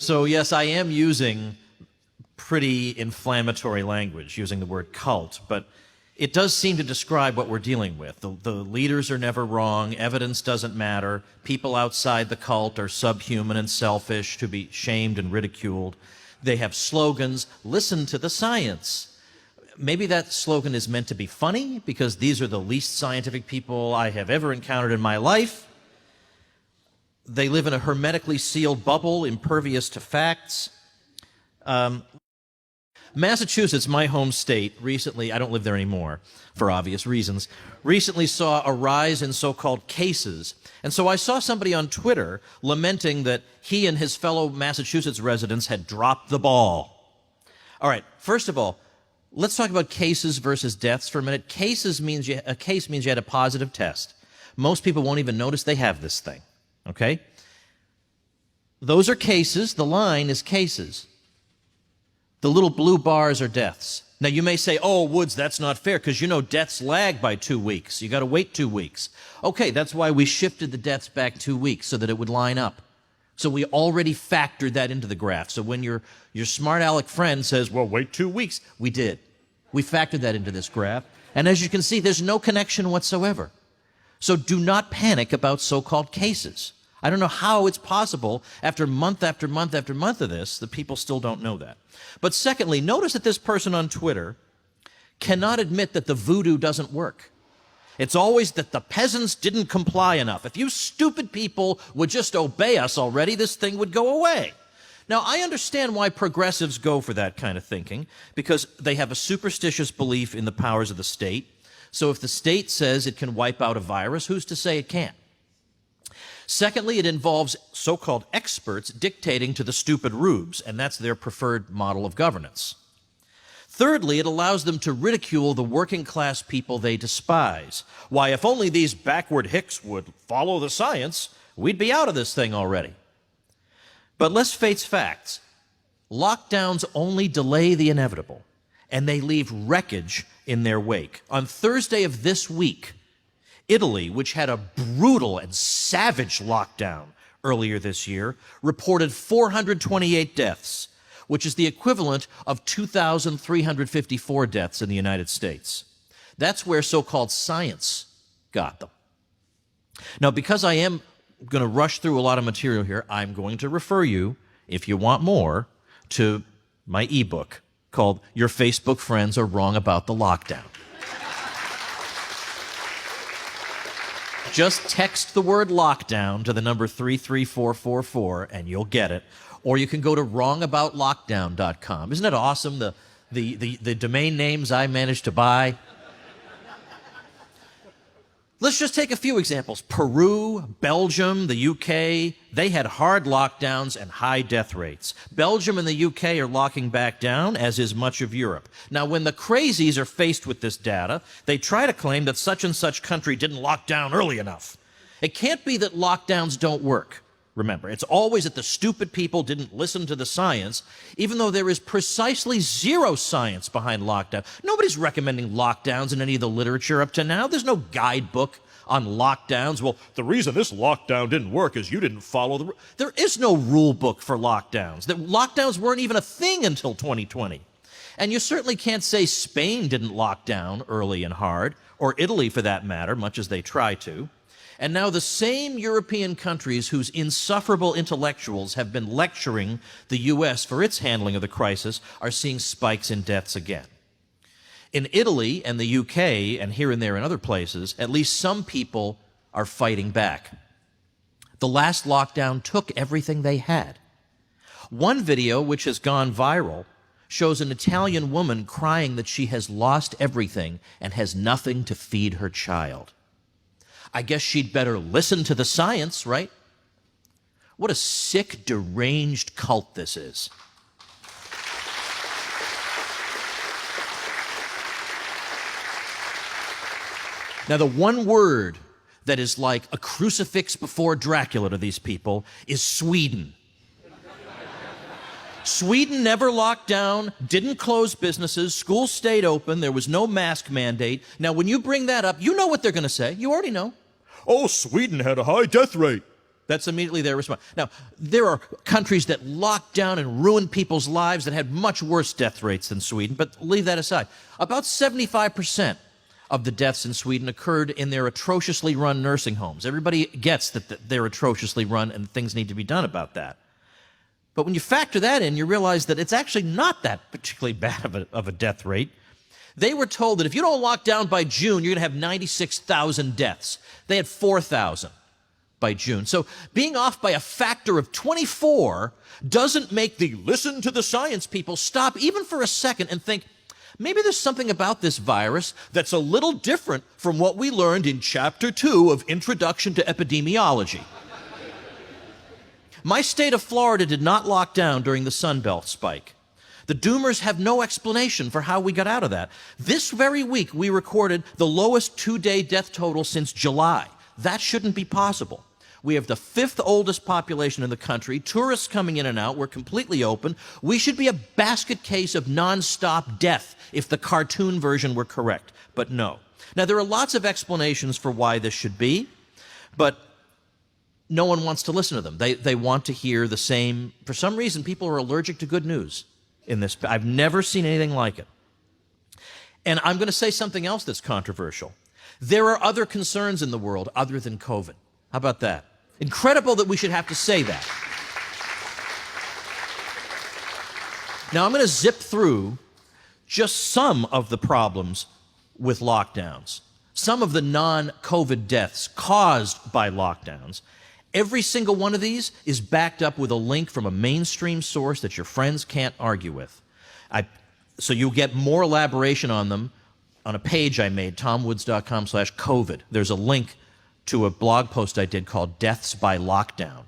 So yes, I am using pretty inflammatory language, using the word cult, but it does seem to describe what we're dealing with. The leaders are never wrong, evidence doesn't matter, people outside the cult are subhuman and selfish to be shamed and ridiculed. They have slogans, listen to the science. Maybe that slogan is meant to be funny because these are the least scientific people I have ever encountered in my life. They live in a hermetically sealed bubble, impervious to facts. Massachusetts, my home state, recently, I don't live there anymore for obvious reasons, recently saw a rise in so-called cases. And so I saw somebody on Twitter lamenting that he and his fellow Massachusetts residents had dropped the ball. All right, first of all, let's talk about cases versus deaths for a minute. A case means you had a positive test. Most people won't even notice they have this thing, okay? Those are cases. The line is cases. The little blue bars are deaths. Now, you may say, oh, Woods, that's not fair, because you know deaths lag by 2 weeks. You got to wait 2 weeks. Okay, that's why we shifted the deaths back 2 weeks, so that it would line up. So we already factored that into the graph. So when your smart aleck friend says, well, wait 2 weeks, we did. We factored that into this graph. And as you can see, there's no connection whatsoever. So do not panic about so-called cases. I don't know how it's possible after month after month after month of this that people still don't know that. But secondly, notice that this person on Twitter cannot admit that the voodoo doesn't work. It's always that the peasants didn't comply enough. If you stupid people would just obey us already, this thing would go away. Now, I understand why progressives go for that kind of thinking, because they have a superstitious belief in the powers of the state. So if the state says it can wipe out a virus, who's to say it can't? Secondly, it involves so-called experts dictating to the stupid rubes, and that's their preferred model of governance. Thirdly, it allows them to ridicule the working-class people they despise. Why, if only these backward hicks would follow the science, we'd be out of this thing already. But let's face facts. Lockdowns only delay the inevitable, and they leave wreckage in their wake. On Thursday of this week, Italy, which had a brutal and savage lockdown earlier this year, reported 428 deaths, which is the equivalent of 2,354 deaths in the United States. That's where so-called science got them. Now, because I am going to rush through a lot of material here, I'm going to refer you, if you want more, to my ebook called Your Facebook Friends Are Wrong About the Lockdown. Just text the word lockdown to the number 33444 and you'll get it. Or you can go to wrongaboutlockdown.com. Isn't it awesome, the domain names I managed to buy? Let's just take a few examples. Peru, Belgium, the UK, they had hard lockdowns and high death rates. Belgium and the UK are locking back down, as is much of Europe. Now, when the crazies are faced with this data, they try to claim that such and such country didn't lock down early enough. It can't be that lockdowns don't work. Remember, it's always that the stupid people didn't listen to the science, even though there is precisely zero science behind lockdown. Nobody's recommending lockdowns in any of the literature up to now. There's no guidebook on lockdowns. Well, the reason this lockdown didn't work is you didn't follow the... There is no rule book for lockdowns. Lockdowns weren't even a thing until 2020. And you certainly can't say Spain didn't lock down early and hard, or Italy for that matter, much as they try to. And now the same European countries whose insufferable intellectuals have been lecturing the U.S. for its handling of the crisis are seeing spikes in deaths again. In Italy and the U.K., and here and there in other places, at least some people are fighting back. The last lockdown took everything they had. One video, which has gone viral, shows an Italian woman crying that she has lost everything and has nothing to feed her child. I guess she'd better listen to the science, right? What a sick, deranged cult this is. Now, the one word that is like a crucifix before Dracula to these people is Sweden. Sweden never locked down, didn't close businesses, schools stayed open, there was no mask mandate. Now, when you bring that up, you know what they're going to say. You already know. Oh, Sweden had a high death rate. That's immediately their response. Now, there are countries that locked down and ruined people's lives that had much worse death rates than Sweden, but leave that aside. About 75% of the deaths in Sweden occurred in their atrociously run nursing homes. Everybody gets that they're atrociously run and things need to be done about that. But when you factor that in, you realize that it's actually not that particularly bad of a death rate. They were told that if you don't lock down by June, you're going to have 96,000 deaths. They had 4,000 by June. So being off by a factor of 24 doesn't make the listen to the science people stop even for a second and think, maybe there's something about this virus that's a little different from what we learned in Chapter 2 of Introduction to Epidemiology. My state of Florida did not lock down during the Sunbelt spike. The doomers have no explanation for how we got out of that. This very week, we recorded the lowest two-day death total since July. That shouldn't be possible. We have the 5th oldest population in the country, tourists coming in and out, we're completely open. We should be a basket case of nonstop death if the cartoon version were correct, but no. Now, there are lots of explanations for why this should be, but no one wants to listen to them. They want to hear the same. For some reason, people are allergic to good news in this. I've never seen anything like it. And I'm going to say something else that's controversial. There are other concerns in the world other than COVID. How about that? Incredible that we should have to say that. Now, I'm going to zip through just some of the problems with lockdowns, some of the non-COVID deaths caused by lockdowns. Every single one of these is backed up with a link from a mainstream source that your friends can't argue with. So you'll get more elaboration on them on a page I made, tomwoods.com/COVID. There's a link to a blog post I did called Deaths by Lockdown,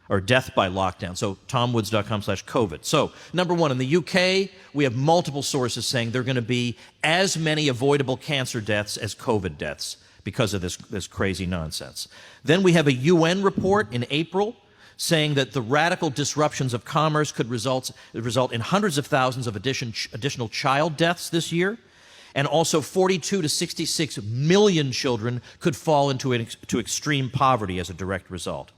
or Death by Lockdown. So tomwoods.com/COVID. So number one, in the UK, we have multiple sources saying there are going to be as many avoidable cancer deaths as COVID deaths because of this crazy nonsense. Then we have a UN report in April saying that the radical disruptions of commerce could result in hundreds of thousands of additional child deaths this year, and also 42 to 66 million children could fall into extreme poverty as a direct result.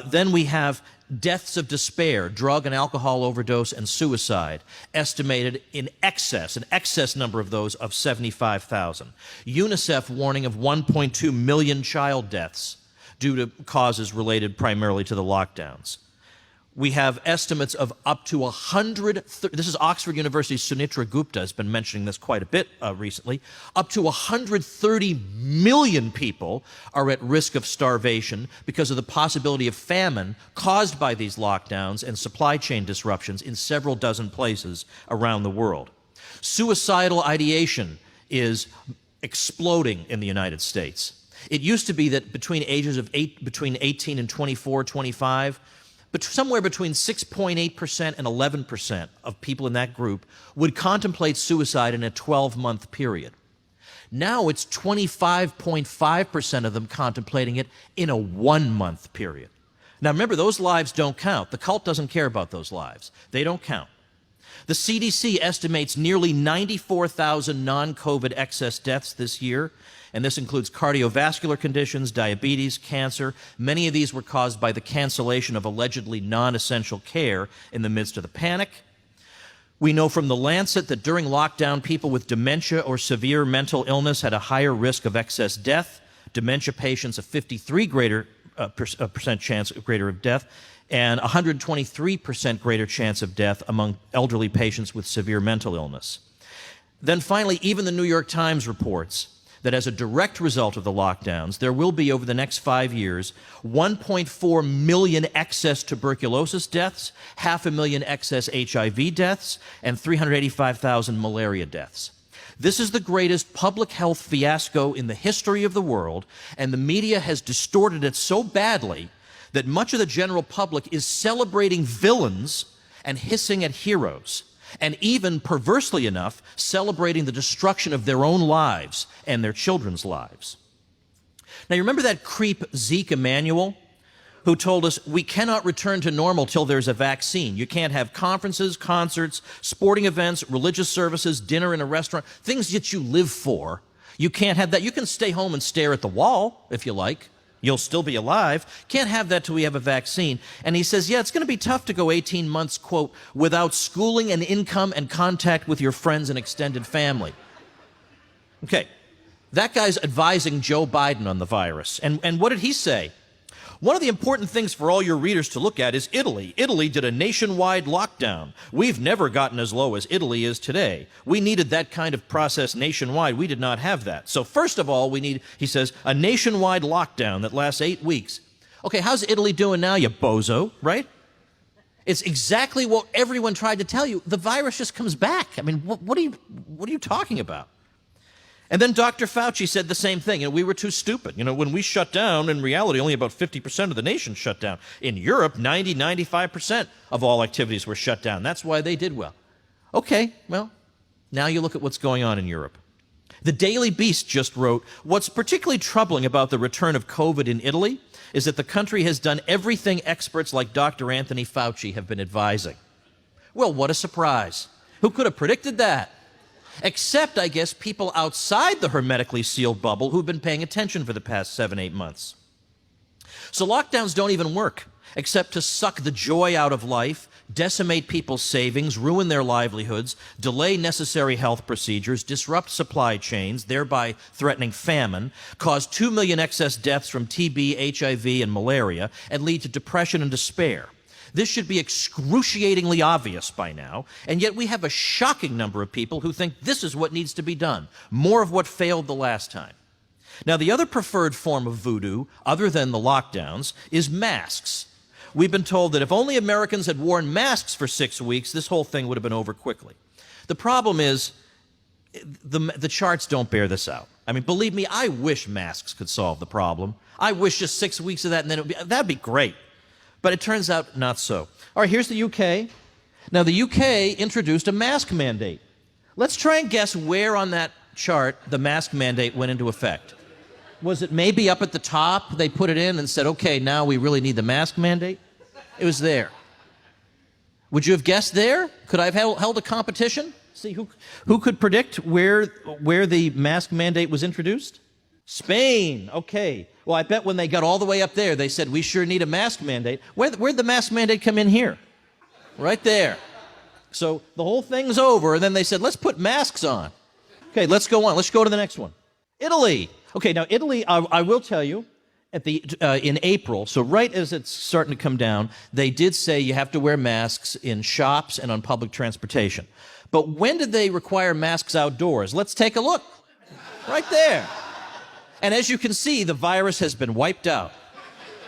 Then we have deaths of despair, drug and alcohol overdose, and suicide, estimated in excess, an excess number of those of 75,000. UNICEF warning of 1.2 million child deaths due to causes related primarily to the lockdowns. We have estimates of up to 100, this is Oxford University's Sunitra Gupta has been mentioning this quite a bit recently, up to 130 million people are at risk of starvation because of the possibility of famine caused by these lockdowns and supply chain disruptions in several dozen places around the world. Suicidal ideation is exploding in the United States. It used to be that between 18 and 24, 25, but somewhere between 6.8% and 11% of people in that group would contemplate suicide in a 12-month period. Now it's 25.5% of them contemplating it in a 1-month period. Now remember, those lives don't count. The cult doesn't care about those lives. They don't count. The CDC estimates nearly 94,000 non-COVID excess deaths this year, and this includes cardiovascular conditions, diabetes, cancer. Many of these were caused by the cancellation of allegedly non-essential care in the midst of the panic. We know from The Lancet that during lockdown, people with dementia or severe mental illness had a higher risk of excess death. Dementia patients, a 53% chance greater of death, and 123% greater chance of death among elderly patients with severe mental illness. Then finally, even the New York Times reports that as a direct result of the lockdowns, there will be, over the next 5 years, 1.4 million excess tuberculosis deaths, 500,000 excess HIV deaths, and 385,000 malaria deaths. This is the greatest public health fiasco in the history of the world, and the media has distorted it so badly that much of the general public is celebrating villains and hissing at heroes, and even, perversely enough, celebrating the destruction of their own lives and their children's lives. Now, you remember that creep Zeke Emanuel, who told us we cannot return to normal till there's a vaccine. You can't have conferences, concerts, sporting events, religious services, dinner in a restaurant, things that you live for. You can't have that. You can stay home and stare at the wall if you like, You'll still be alive. Can't have that till we have a vaccine. And he says, yeah, it's going to be tough to go 18 months, quote, without schooling and income and contact with your friends and extended family. Okay, that guy's advising Joe Biden on the virus. And what did he say? One of the important things for all your readers to look at is Italy. Italy did a nationwide lockdown. We've never gotten as low as Italy is today. We needed that kind of process nationwide. We did not have that. So first of all, we need, he says, a nationwide lockdown that lasts 8 weeks. Okay, how's Italy doing now, you bozo, right? It's exactly what everyone tried to tell you. The virus just comes back. I mean, what are you talking about? And then Dr. Fauci said the same thing. We were too stupid. When we shut down, in reality, only about 50% of the nation shut down. In Europe, 95% of all activities were shut down. That's why they did well. Okay, well, now you look at what's going on in Europe. The Daily Beast just wrote, what's particularly troubling about the return of COVID in Italy is that the country has done everything experts like Dr. Anthony Fauci have been advising. Well, what a surprise. Who could have predicted that? Except, I guess, people outside the hermetically sealed bubble who've been paying attention for the past 7-8 months. So lockdowns don't even work, except to suck the joy out of life, decimate people's savings, ruin their livelihoods, delay necessary health procedures, disrupt supply chains, thereby threatening famine, cause 2 million excess deaths from TB, HIV, and malaria, and lead to depression and despair. This should be excruciatingly obvious by now, and yet we have a shocking number of people who think this is what needs to be done, more of what failed the last time. Now, the other preferred form of voodoo, other than the lockdowns, is masks. We've been told that if only Americans had worn masks for 6 weeks, this whole thing would have been over quickly. The problem is, the charts don't bear this out. I mean, believe me, I wish masks could solve the problem. I wish just 6 weeks of that, and then that'd be great. But it turns out not so. All right, here's the UK. Now, the UK introduced a mask mandate. Let's try and guess where on that chart the mask mandate went into effect. Was it maybe up at the top? They put it in and said, okay, now we really need the mask mandate? It was there. Would you have guessed there? Could I have held a competition? See who could predict where the mask mandate was introduced? Spain, okay. Well, I bet when they got all the way up there, they said, we sure need a mask mandate. Where'd the mask mandate come in here? Right there. So the whole thing's over, and then they said, let's put masks on. Okay, let's go on. Let's go to the next one. Italy. Okay, now Italy, I will tell you, in April, so right as it's starting to come down, they did say you have to wear masks in shops and on public transportation. But when did they require masks outdoors? Let's take a look. Right there. And as you can see, the virus has been wiped out.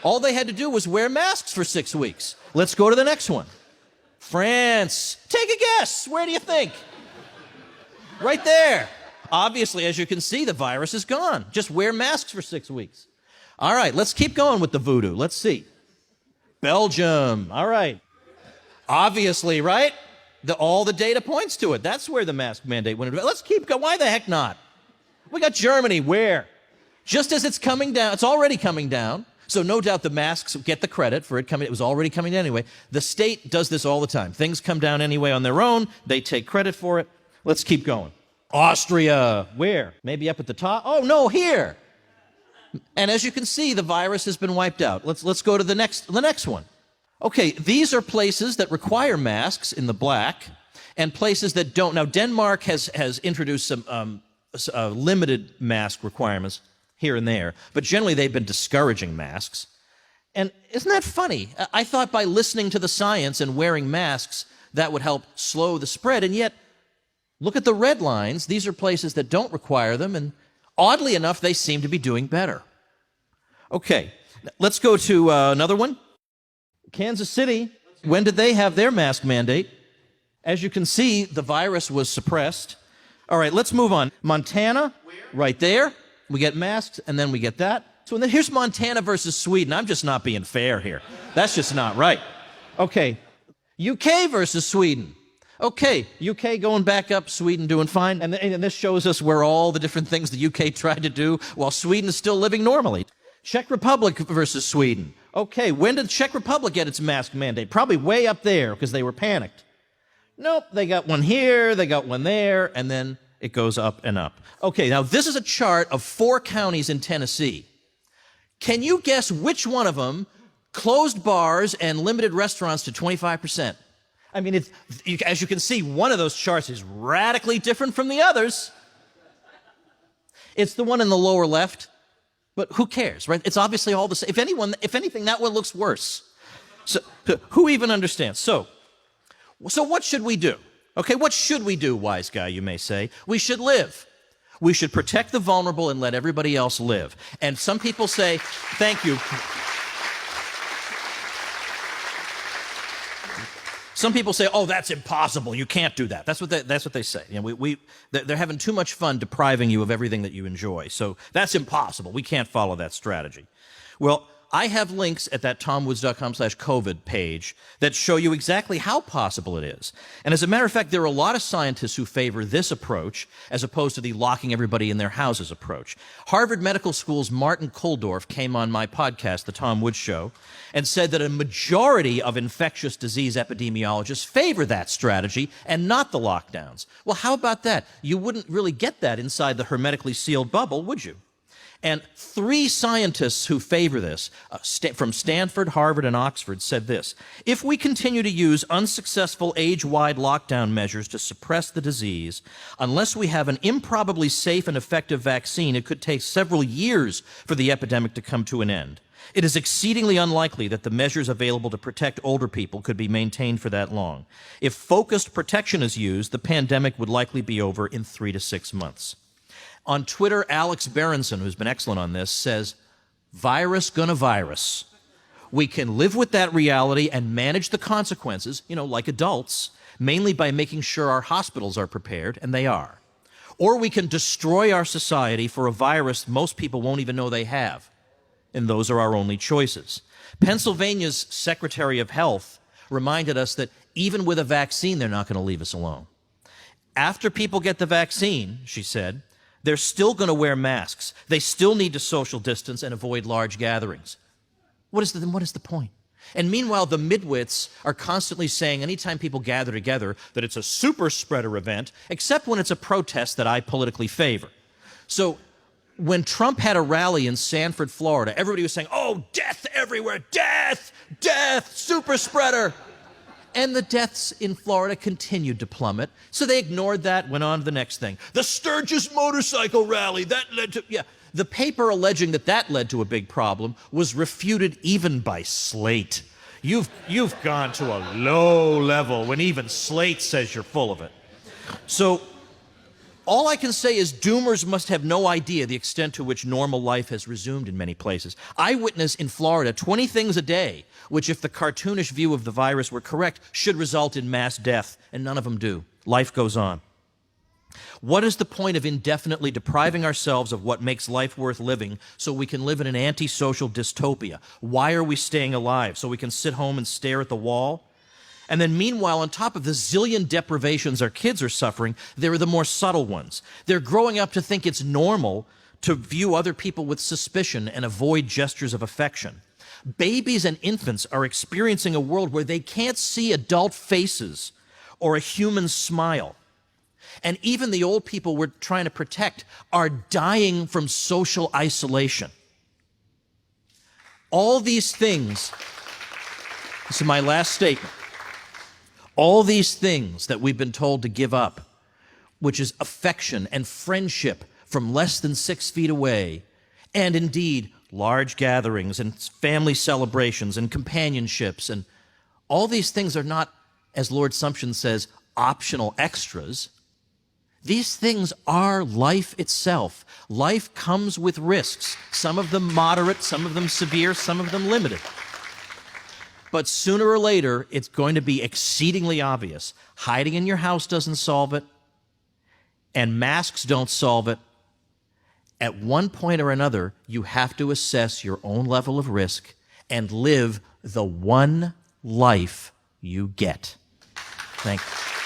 All they had to do was wear masks for 6 weeks. Let's go to the next one. France. Take a guess. Where do you think? Right there. Obviously, as you can see, the virus is gone. Just wear masks for 6 weeks. All right, let's keep going with the voodoo. Let's see. Belgium. All right. Obviously, right? All the data points to it. That's where the mask mandate went into. Let's keep going. Why the heck not? We got Germany. Where? Just as it's coming down, it's already coming down, so no doubt the masks get the credit for it coming. It was already coming down anyway. The state does this all the time. Things come down anyway on their own. They take credit for it. Let's keep going. Austria. Where? Maybe up at the top? Oh, no, here. And as you can see, the virus has been wiped out. Let's go to the next one. Okay, these are places that require masks in the black and places that don't. Now, Denmark has introduced some limited mask requirements here and there, but generally they've been discouraging masks. And isn't that funny? I thought by listening to the science and wearing masks, that would help slow the spread, and yet, look at the red lines. These are places that don't require them, and oddly enough, they seem to be doing better. Okay, let's go to another one. Kansas City, when did they have their mask mandate? As you can see, the virus was suppressed. All right, let's move on. Montana, right there. We get masks, and then we get that. So then here's Montana versus Sweden. I'm just not being fair here. That's just not right. Okay, UK versus Sweden. Okay, UK going back up, Sweden doing fine. And this shows us where all the different things the UK tried to do while Sweden is still living normally. Czech Republic versus Sweden. Okay, when did Czech Republic get its mask mandate? Probably way up there because they were panicked. Nope, they got one here, they got one there, and then it goes up and up. Okay, now this is a chart of 4 counties in Tennessee. Can you guess which one of them closed bars and limited restaurants to 25%? I mean, as you can see, one of those charts is radically different from the others. It's the one in the lower left, but who cares, right? It's obviously all the same. If anything, that one looks worse. So who even understands? So what should we do? Okay, what should we do, wise guy, you may say? We should live. We should protect the vulnerable and let everybody else live. And some people say, thank you. Some people say, oh, that's impossible. You can't do that. That's what they say. You know, they're having too much fun depriving you of everything that you enjoy. So that's impossible. We can't follow that strategy. Well, I have links at that tomwoods.com/COVID page that show you exactly how possible it is. And as a matter of fact, there are a lot of scientists who favor this approach as opposed to the locking everybody in their houses approach. Harvard Medical School's Martin Kulldorff came on my podcast, The Tom Woods Show, and said that a majority of infectious disease epidemiologists favor that strategy and not the lockdowns. Well, how about that? You wouldn't really get that inside the hermetically sealed bubble, would you? And 3 scientists who favor this, from Stanford, Harvard, and Oxford, said this: if we continue to use unsuccessful age-wide lockdown measures to suppress the disease, unless we have an improbably safe and effective vaccine, it could take several years for the epidemic to come to an end. It is exceedingly unlikely that the measures available to protect older people could be maintained for that long. If focused protection is used, the pandemic would likely be over in 3 to 6 months. On Twitter, Alex Berenson, who's been excellent on this, says, virus gonna virus. We can live with that reality and manage the consequences, like adults, mainly by making sure our hospitals are prepared, and they are. Or we can destroy our society for a virus most people won't even know they have. And those are our only choices. Pennsylvania's Secretary of Health reminded us that even with a vaccine, they're not going to leave us alone. After people get the vaccine, she said, they're still going to wear masks. They still need to social distance and avoid large gatherings. What is the point? And meanwhile, the midwits are constantly saying anytime people gather together that it's a super spreader event, except when it's a protest that I politically favor. So when Trump had a rally in Sanford, Florida, everybody was saying, oh, death everywhere, death, death, super spreader. And the deaths in Florida continued to plummet. So they ignored that, went on to the next thing. The Sturgis motorcycle rally, that led to, The paper alleging that led to a big problem was refuted even by Slate. You've gone to a low level when even Slate says you're full of it. So all I can say is doomers must have no idea the extent to which normal life has resumed in many places. I witness in Florida 20 things a day, which, if the cartoonish view of the virus were correct, should result in mass death, and none of them do. Life goes on. What is the point of indefinitely depriving ourselves of what makes life worth living so we can live in an antisocial dystopia? Why are we staying alive? So we can sit home and stare at the wall? And then meanwhile, on top of the zillion deprivations our kids are suffering, there are the more subtle ones. They're growing up to think it's normal to view other people with suspicion and avoid gestures of affection. Babies and infants are experiencing a world where they can't see adult faces or a human smile. And even the old people we're trying to protect are dying from social isolation. All these things, this is my last statement, all these things that we've been told to give up, which is affection and friendship from less than 6 feet away, and indeed large gatherings and family celebrations and companionships, and all these things are not, as Lord Sumption says, optional extras. These things are life itself. Life comes with risks, some of them moderate, some of them severe, some of them limited. But sooner or later, it's going to be exceedingly obvious. Hiding in your house doesn't solve it, and masks don't solve it. At one point or another, you have to assess your own level of risk and live the one life you get. Thank you.